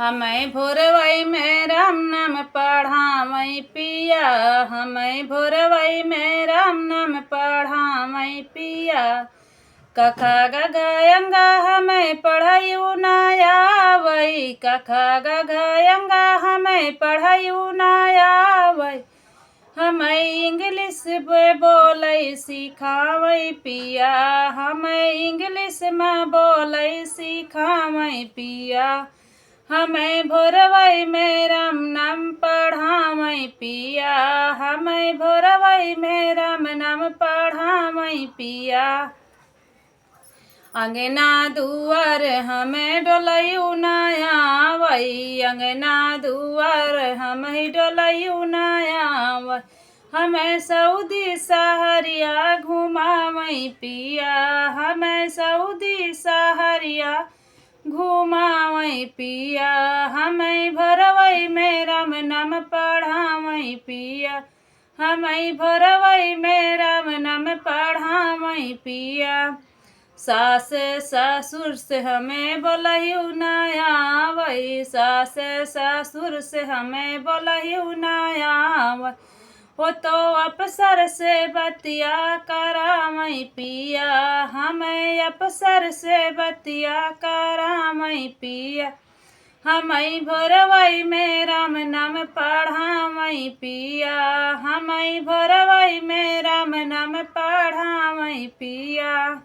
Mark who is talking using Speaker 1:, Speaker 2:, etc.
Speaker 1: हमें भोरवई में राम नाम पढ़ावई पिया, हमें भोरवई में राम नाम पढ़ावई पिया। कखा गघयंगा हमें पढ़ायु ना आवई, कखा गघयंगा हमें पढ़ायु ना आवई। हमें इंग्लिश में बोलई सिखावई पिया, हमें इंग्लिश में बोलई सिखावई पिया। हमें भोरवई में राम नाम पढ़ावई पिया, हमें भोरवई में राम नाम पढ़ावई पिया। अंगना दुआर हमें डोलयू ना आवई, अंगना दुआर हमें डोलयू ना आवई। हमें सऊदी सहरिया घुमावई पिया, हमें सऊदी सहरिया घुमावई पिया। हमें भोरवई में राम नाम पढ़ावई पिया, हमें भोरवई में राम नाम पढ़ावई पिया। सास ससुर से हमें बोलयू ना आवई, सास ससुर से हमें बोलयू ना आवई। वो तो अफसर से बतिया करावई पिया, हमें अफसर से बतिया करावई पिया। हमें भोरवई में राम नाम पढ़ावई पिया, हमें भोरवई में राम नाम पढ़ावई पिया।